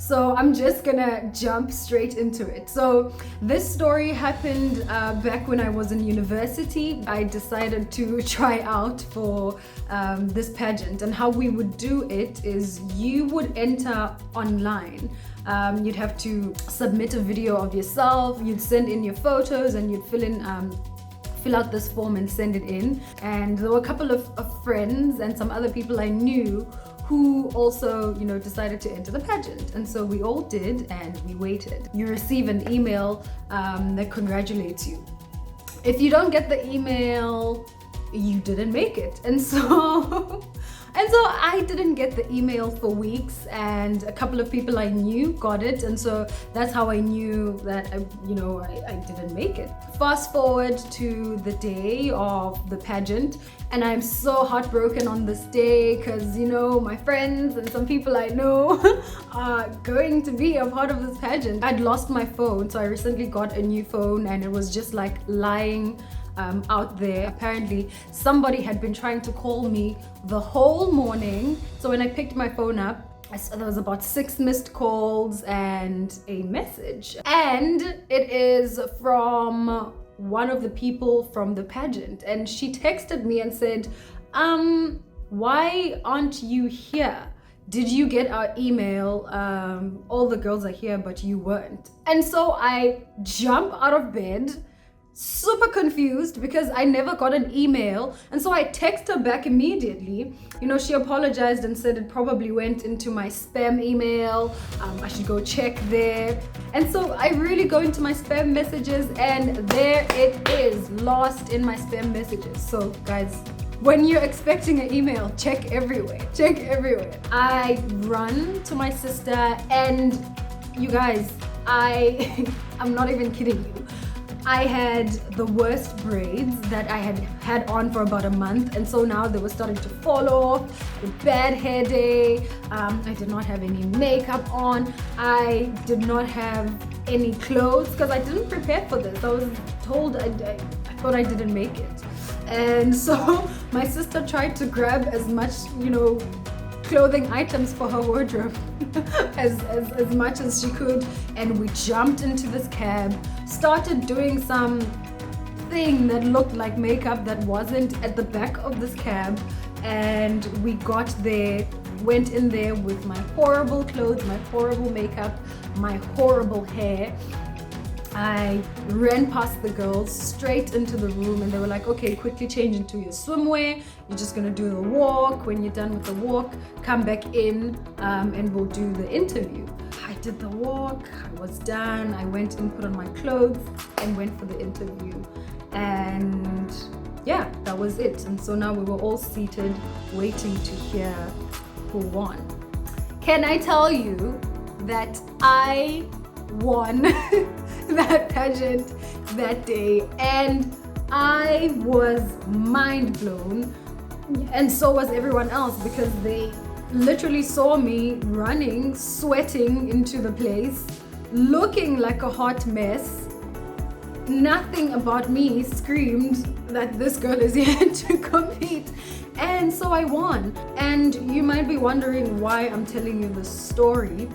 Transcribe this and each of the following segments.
So I'm just gonna jump straight into it. So this story happened back when I was in university. I decided to try out for this pageant, and how we would do it is you would enter online. You'd have to submit a video of yourself, you'd send in your photos, and you'd fill out this form and send it in. And there were a couple of friends and some other people I knew who also, decided to enter the pageant. And so we all did, and we waited. You receive an email that congratulates you. If you don't get the email, you didn't make it. And so I didn't get the email for weeks, and a couple of people I knew got it, and so that's how I knew that I didn't make it. Fast forward to the day of the pageant, and I'm so heartbroken on this day because my friends and some people I know are going to be a part of this pageant. I'd lost my phone, so I recently got a new phone, and it was just like lying out there. Apparently somebody had been trying to call me the whole morning. So when I picked my phone up, I saw there was about 6 missed calls and a message, and it is from one of the people from the pageant, and she texted me and said, why aren't you here? Did you get our email? All the girls are here but you weren't. And so I jump out of bed, super confused because I never got an email, and so I text her back immediately. She apologized and said it probably went into my spam email. I should go check there. And so I really go into my spam messages, and there it is, lost in my spam messages. So guys, when you're expecting an email, check everywhere. I run to my sister, and you guys, I'm not even kidding you. I had the worst braids that I had on for about a month, and so now they were starting to fall off. A bad hair day. I did not have any makeup on. I did not have any clothes because I didn't prepare for this. I was told I thought I didn't make it, and so my sister tried to grab as much clothing items for her wardrobe as much as she could, and we jumped into this cab, started doing some thing that looked like makeup that wasn't at the back of this cab, and we got there, went in there with my horrible clothes, my horrible makeup, my horrible hair. I ran past the girls straight into the room, and they were like, okay, quickly change into your swimwear. You're just gonna do the walk. When you're done with the walk, come back in and we'll do the interview. I did the walk, I was done. I went and put on my clothes and went for the interview. And yeah, that was it. And so now we were all seated waiting to hear who won. Can I tell you that I won that pageant that day, and I was mind blown, and so was everyone else, because they literally saw me running, sweating into the place, looking like a hot mess. Nothing about me screamed that this girl is here to compete. And so I won. And you might be wondering why I'm telling you this story.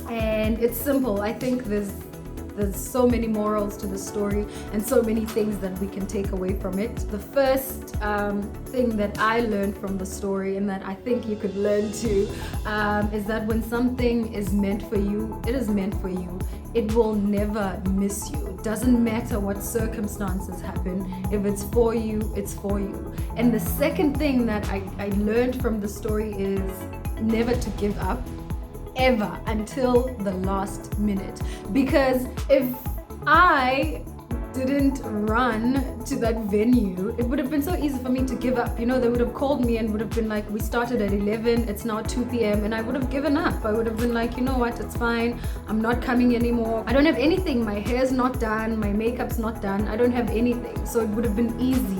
And it's simple. I think there's so many morals to the story and so many things that we can take away from it. The first thing that I learned from the story, and that I think you could learn too, is that when something is meant for you, it is meant for you. It will never miss you. It doesn't matter what circumstances happen. If it's for you, it's for you. And the second thing that I learned from the story is never to give up, ever, until the last minute. Because if I didn't run to that venue, it would have been so easy for me to give up. They would have called me and would have been like, we started at 11, it's now 2 p.m. and I would have given up. I would have been like, you know what, it's fine, I'm not coming anymore. I don't have anything. My hair's not done, my makeup's not done, I don't have anything. So it would have been easy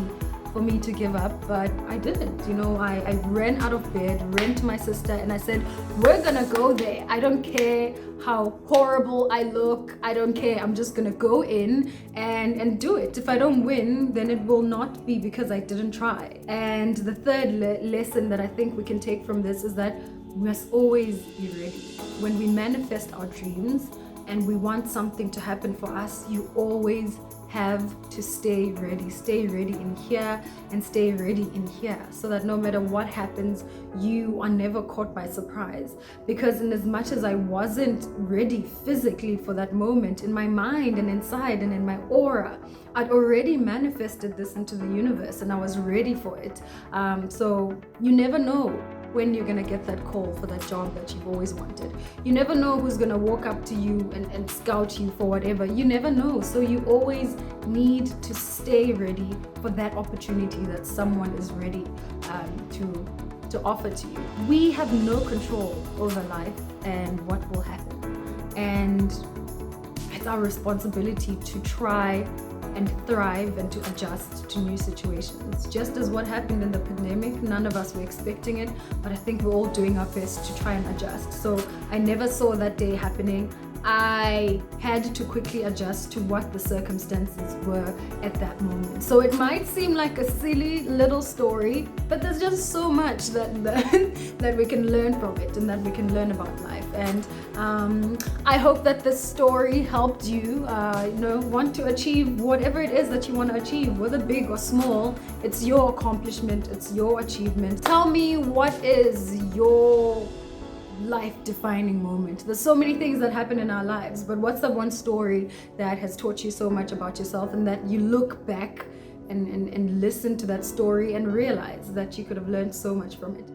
for me to give up, but I didn't. I ran out of bed, ran to my sister, and I said, we're gonna go there. I don't care how horrible I look, I don't care. I'm just gonna go in and do it. If I don't win, then it will not be because I didn't try. And the third lesson that I think we can take from this is that we must always be ready. When we manifest our dreams and we want something to happen for us, you always have to stay ready in here and stay ready in here, so that no matter what happens, you are never caught by surprise. Because in as much as I wasn't ready physically for that moment, in my mind and inside and in my aura, I'd already manifested this into the universe and I was ready for it. So you never know when you're gonna get that call for that job that you've always wanted. You never know who's gonna walk up to you and scout you for whatever. You never know. So you always need to stay ready for that opportunity that someone is ready to offer to you. We have no control over life and what will happen. And it's our responsibility to try and thrive and to adjust to new situations. Just as what happened in the pandemic, none of us were expecting it, but I think we're all doing our best to try and adjust. So I never saw that day happening. I had to quickly adjust to what the circumstances were at that moment. So it might seem like a silly little story, but there's just so much that we can learn from it and that we can learn about life. And I hope that this story helped you, want to achieve whatever it is that you want to achieve, whether big or small. It's your accomplishment, it's your achievement. Tell me, what is your life-defining moment? There's so many things that happen in our lives, but what's the one story that has taught you so much about yourself and that you look back and listen to that story and realize that you could have learned so much from it?